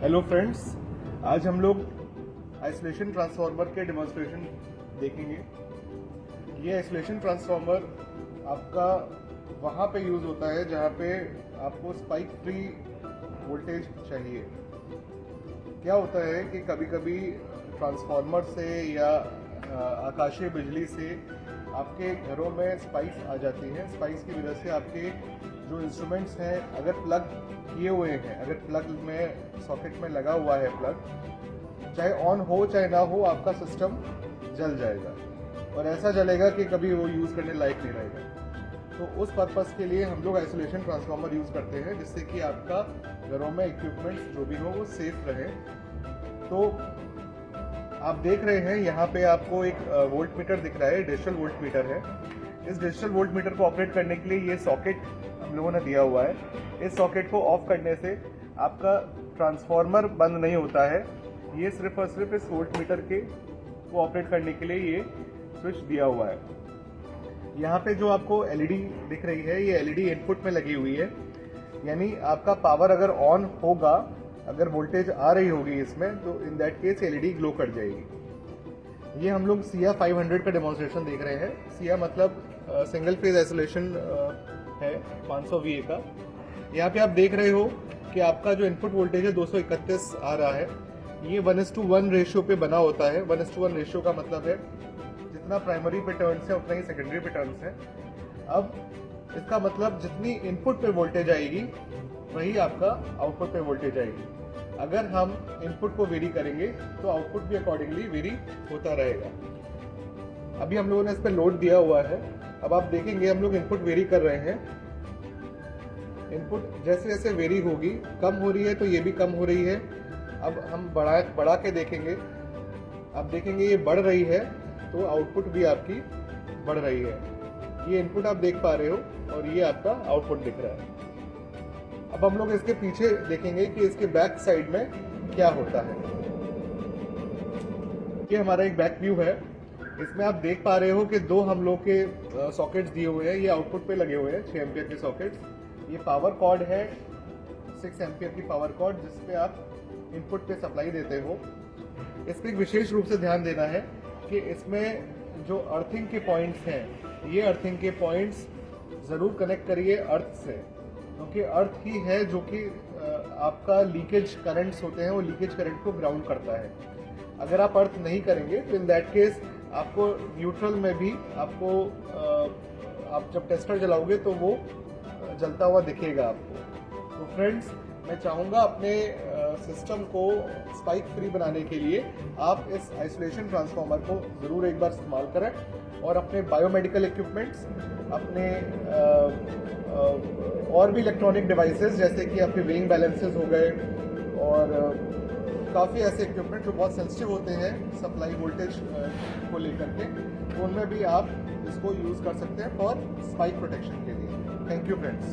Hello friends, आज हम लोग आइसोलेशन ट्रांसफार्मर के डेमोन्स्ट्रेशन देखेंगे। ये आइसोलेशन ट्रांसफार्मर आपका वहाँ पे यूज़ होता है जहाँ पे आपको स्पाइक फ्री वोल्टेज चाहिए। क्या होता है कि कभी कभी ट्रांसफार्मर से या आकाशीय बिजली से आपके घरों में स्पाइक्स आ जाती हैं। स्पाइक्स की वजह से आपके जो इंस्ट्रूमेंट्स हैं, अगर प्लग किए हुए हैं, अगर प्लग में सॉकेट में लगा हुआ है प्लग, चाहे ऑन हो चाहे ना हो, आपका सिस्टम जल जाएगा और ऐसा जलेगा कि कभी वो यूज़ करने लायक नहीं रहेगा। तो उस पर्पज़ के लिए हम लोग आइसोलेशन ट्रांसफार्मर यूज़ करते हैं, जिससे कि आपका घरों में इक्विपमेंट्स जो भी हो वो सेफ रहे। तो आप देख रहे हैं यहाँ पे आपको एक वोल्ट मीटर दिख रहा है, डिजिटल वोल्ट मीटर है। इस डिजिटल वोल्ट मीटर को ऑपरेट करने के लिए ये सॉकेट हम लोगों ने दिया हुआ है। इस सॉकेट को ऑफ करने से आपका ट्रांसफार्मर बंद नहीं होता है। ये सिर्फ और सिर्फ इस वोल्ट मीटर के को ऑपरेट करने के लिए ये स्विच दिया हुआ है। यहाँ पे जो आपको एलईडी दिख रही है, ये एलईडी इनपुट में लगी हुई है, यानी आपका पावर अगर ऑन होगा, अगर वोल्टेज आ रही होगी इसमें, तो in that case LED glow कर जाएगी। ये हम लोग सिया 500 का डेमोन्स्ट्रेशन देख रहे हैं। सिया मतलब सिंगल फेज आइसोलेशन है 500 VA का। यहाँ पे आप देख रहे हो कि आपका जो इनपुट वोल्टेज है 231 आ रहा है। ये 1:1 रेशियो पे बना होता है। 1:1 रेशियो का मतलब है जितना प्राइमरी पे टर्न्स है उतना ही सेकेंडरी पे टर्न्स है। अब इसका मतलब जितनी इनपुट पे वोल्टेज आएगी वही आपका आउटपुट पे वोल्टेज आएगी। अगर हम इनपुट को वेरी करेंगे तो आउटपुट भी अकॉर्डिंगली वेरी होता रहेगा। अभी हम लोगों ने इस पर लोड दिया हुआ है। अब आप देखेंगे हम लोग इनपुट वेरी कर रहे हैं। इनपुट जैसे जैसे वेरी होगी, कम हो रही है तो ये भी कम हो रही है। अब हम बढ़ा के देखेंगे, अब देखेंगे ये बढ़ रही है तो आउटपुट भी आपकी बढ़ रही है। ये इनपुट आप देख पा रहे हो और ये आपका आउटपुट दिख रहा है। अब हम लोग इसके पीछे देखेंगे कि इसके बैक साइड में क्या होता है। ये हमारा एक बैक व्यू है। इसमें आप देख पा रहे हो कि दो हम लोग के सॉकेट्स दिए हुए हैं। ये आउटपुट पे लगे हुए हैं 6 एम्पियर के सॉकेट्स। ये पावर कॉर्ड है 6 एम्पियर की पावर कॉर्ड, जिसपे आप इनपुट पे सप्लाई देते हो। इस पर एक विशेष रूप से ध्यान देना है कि इसमें जो अर्थिंग के पॉइंट्स हैं, ये अर्थिंग के पॉइंट्स ज़रूर कनेक्ट करिए अर्थ से, क्योंकि अर्थ ही है जो कि आपका लीकेज करंट्स होते हैं, वो लीकेज करंट को ग्राउंड करता है। अगर आप अर्थ नहीं करेंगे तो इन दैट केस आपको न्यूट्रल में भी आपको आप जब टेस्टर जलाओगे तो वो जलता हुआ दिखेगा आपको। तो फ्रेंड्स, मैं चाहूँगा अपने सिस्टम को स्पाइक फ्री बनाने के लिए आप इस आइसोलेशन ट्रांसफार्मर को ज़रूर एक बार इस्तेमाल करें और अपने बायोमेडिकल इक्विपमेंट्स, अपने और भी इलेक्ट्रॉनिक डिवाइसेस जैसे कि आपके वेइंग बैलेंसेस हो गए और काफ़ी ऐसे इक्विपमेंट जो बहुत सेंसिटिव होते हैं सप्लाई वोल्टेज को लेकर के, तो उनमें भी आप इसको यूज़ कर सकते हैं फॉर स्पाइक प्रोटेक्शन के लिए। Thank you friends.